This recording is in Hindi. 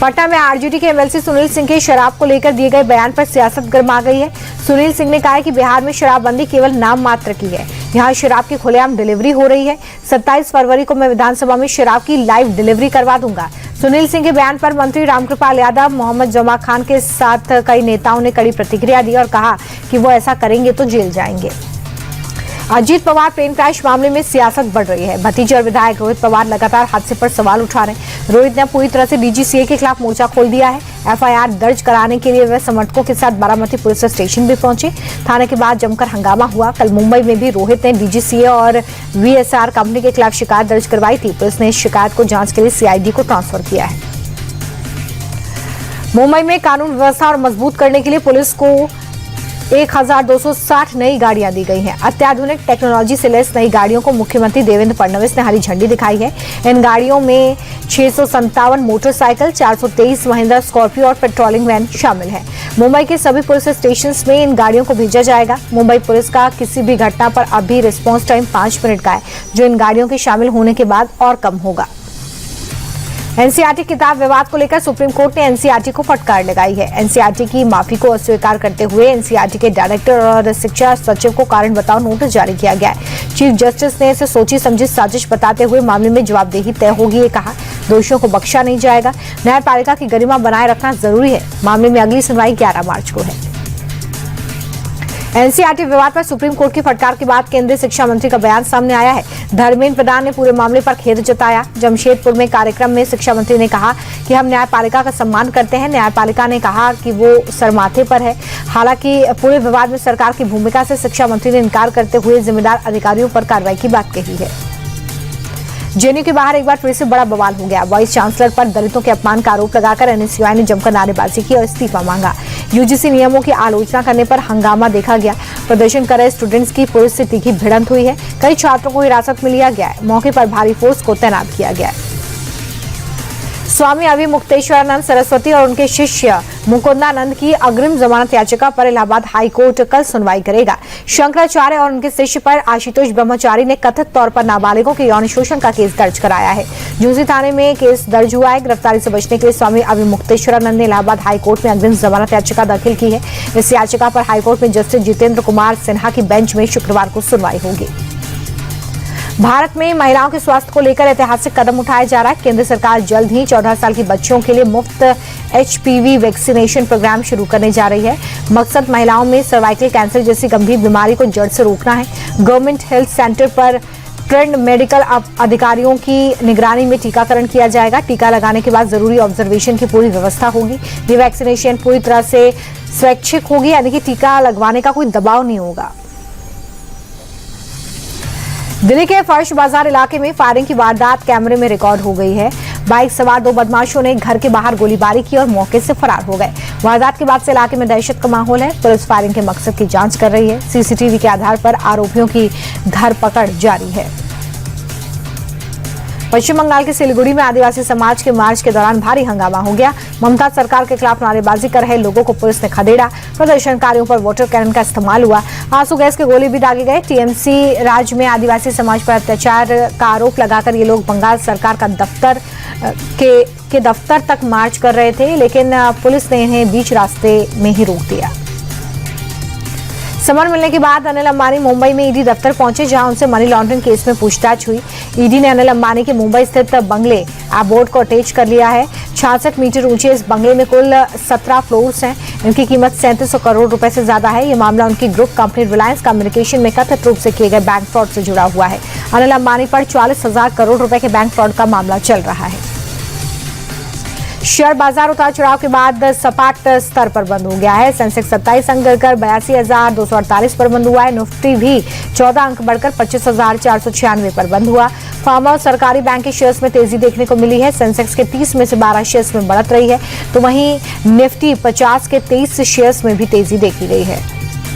पटना में आरजेडी के एमएलसी सुनील सिंह के शराब को लेकर दिए गए बयान पर सियासत गर्मा गई है। सुनील सिंह ने कहा है कि बिहार में शराबबंदी केवल नाम मात्र की है, यहाँ शराब की खुलेआम डिलीवरी हो रही है। 27 फरवरी को मैं विधानसभा में शराब की लाइव डिलीवरी करवा दूंगा। सुनील सिंह के बयान पर मंत्री रामकृपाल यादव, मोहम्मद जमा खान के साथ कई नेताओं ने कड़ी प्रतिक्रिया दी और कहा कि वो ऐसा करेंगे तो जेल जाएंगे। अजीत पवार प्लेन क्रैश मामले में सियासत बढ़ रही है। भतीजे और विधायक रोहित पवार लगातार हादसे पर सवाल उठा रहे हैं। रोहित ने पूरी तरह से डीजीसीए के खिलाफ मोर्चा खोल दिया है। एफआईआर दर्ज कराने के लिए वे समर्थकों के साथ बारामती पुलिस स्टेशन भी पहुंचे। थाने के बाद जमकर हंगामा हुआ। कल मुंबई में भी रोहित ने डीजीसीए और वीएसआर कंपनी के खिलाफ शिकायत दर्ज करवाई थी। पुलिस ने इस शिकायत को जांच के लिए सीआईडी को ट्रांसफर किया है। मुंबई में कानून व्यवस्था और मजबूत करने के लिए पुलिस को 1260 नई गाड़ियां दी गई हैं। अत्याधुनिक टेक्नोलॉजी से लैस नई गाड़ियों को मुख्यमंत्री देवेंद्र फडणवीस ने हरी झंडी दिखाई है। इन गाड़ियों में 657 मोटरसाइकिल, 423 महिंद्रा स्कॉर्पियो और पेट्रोलिंग वैन शामिल है। मुंबई के सभी पुलिस स्टेशन में इन गाड़ियों को भेजा जाएगा। मुंबई पुलिस का किसी भी घटना पर अभी रिस्पॉन्स टाइम 5 मिनट का है, जो इन गाड़ियों के शामिल होने के बाद और कम होगा। एनसीईआरटी किताब विवाद को लेकर सुप्रीम कोर्ट ने एनसीईआरटी को फटकार लगाई है। एनसीईआरटी की माफी को अस्वीकार करते हुए एनसीईआरटी के डायरेक्टर और शिक्षा सचिव को कारण बताओ नोटिस जारी किया गया है। चीफ जस्टिस ने इसे सोची समझी साजिश बताते हुए मामले में जवाबदेही तय होगी, ये कहा। दोषियों को बख्शा नहीं जाएगा। न्यायपालिका की गरिमा बनाए रखना जरूरी है। मामले में अगली सुनवाई 11 मार्च को है। एनसीईआरटी विवाद पर सुप्रीम कोर्ट की फटकार के बाद केंद्रीय शिक्षा मंत्री का बयान सामने आया है। धर्मेंद्र प्रधान ने पूरे मामले पर खेद जताया। जमशेदपुर में कार्यक्रम में शिक्षा मंत्री ने कहा कि हम न्यायपालिका का सम्मान करते हैं। न्यायपालिका ने कहा कि वो सरमाथे पर है। हालांकि पूरे विवाद में सरकार की भूमिका से शिक्षा मंत्री ने इनकार करते हुए जिम्मेदार अधिकारियों पर कार्रवाई की बात कही है। जेएनयू के बाहर एक बार फिर से बड़ा बवाल हो गया। वाइस चांसलर पर दलितों के अपमान का आरोप लगाकर एनएसयूआई ने जमकर नारेबाजी की और इस्तीफा मांगा। यूजीसी नियमों की आलोचना करने पर हंगामा देखा गया। प्रदर्शन कर रहे स्टूडेंट्स की पुलिस से तीखी भिड़ंत हुई है। कई छात्रों को हिरासत में लिया गया है। मौके पर भारी फोर्स को तैनात किया गया है। स्वामी अभिमुक्तेश्वरानंद सरस्वती और उनके शिष्य मुकुंदानंद की अग्रिम जमानत याचिका पर इलाहाबाद हाई कोर्ट कल सुनवाई करेगा। शंकराचार्य और उनके शिष्य पर आशुतोष ब्रह्मचारी ने कथित तौर पर नाबालिगों के यौन शोषण का केस दर्ज कराया है। झुंसी थाने में केस दर्ज हुआ है। गिरफ्तारी से बचने के लिए स्वामी अभिमुक्तेश्वरानंद ने इलाहाबाद हाई कोर्ट में अग्रिम जमानत याचिका दाखिल की है। इस याचिका पर हाईकोर्ट में जस्टिस जितेंद्र कुमार सिन्हा की बेंच में शुक्रवार को सुनवाई होगी। भारत में महिलाओं के स्वास्थ्य को लेकर ऐतिहासिक कदम उठाया जा रहा है। केंद्र सरकार जल्द ही 14 साल की बच्चियों के लिए मुफ्त HPV वैक्सीनेशन प्रोग्राम शुरू करने जा रही है। मकसद महिलाओं में सर्वाइकल कैंसर जैसी गंभीर बीमारी को जड़ से रोकना है। गवर्नमेंट हेल्थ सेंटर पर ट्रेंड मेडिकल अधिकारियों की निगरानी में टीकाकरण किया जाएगा। टीका लगाने के बाद जरूरी ऑब्जर्वेशन की पूरी व्यवस्था होगी। ये वैक्सीनेशन पूरी तरह से स्वैच्छिक होगी, यानी कि टीका लगवाने का कोई दबाव नहीं होगा। दिल्ली के फर्श बाजार इलाके में फायरिंग की वारदात कैमरे में रिकॉर्ड हो गई है। बाइक सवार 2 बदमाशों ने घर के बाहर गोलीबारी की और मौके से फरार हो गए। वारदात के बाद से इलाके में दहशत का माहौल है। पुलिस फायरिंग के मकसद की जांच कर रही है। सीसीटीवी के आधार पर आरोपियों की धरपकड़ जारी है। पश्चिम बंगाल के सिलीगुड़ी में आदिवासी समाज के मार्च के दौरान भारी हंगामा हो गया। ममता सरकार के खिलाफ नारेबाजी कर रहे लोगों को पुलिस ने खदेड़ा। प्रदर्शनकारियों पर वाटर कैनन का इस्तेमाल हुआ। आंसू गैस के गोले भी दागे गए। टीएमसी राज में आदिवासी समाज पर अत्याचार का आरोप लगाकर ये लोग बंगाल सरकार का दफ्तर तक मार्च कर रहे थे, लेकिन पुलिस ने इन्हें बीच रास्ते में ही रोक दिया। समन मिलने के बाद अनिल अंबानी मुंबई में ईडी दफ्तर पहुंचे, जहां उनसे मनी लॉन्ड्रिंग केस में पूछताछ हुई। ईडी ने अनिल अंबानी के मुंबई स्थित बंगले एबोर्ड को अटैच कर लिया है। 66 मीटर ऊंचे इस बंगले में कुल 17 फ्लोर्स हैं। इनकी कीमत 3700 करोड़ रुपए से ज्यादा है। ये मामला उनकी ग्रुप कंपनी रिलायंस कम्युनिकेशन में कथित रूप से किए गए बैंक फ्रॉड से जुड़ा हुआ है। अनिल अंबानी पर 44,000 करोड़ रुपए के बैंक फ्रॉड का मामला चल रहा है। शेयर बाजार उतार चढ़ाव के बाद सपाट स्तर पर बंद हो गया है। सेंसेक्स 27 अंक गिरकर 82,248 पर बंद हुआ है। निफ्टी भी 14 अंक बढ़कर 25,496 पर बंद हुआ। फार्मा और सरकारी बैंक के शेयर्स में तेजी देखने को मिली है। सेंसेक्स के 30 में से 12 शेयर्स में बढ़त रही है, तो वहीं निफ्टी 50 के 23 शेयर्स में भी तेजी देखी गई है।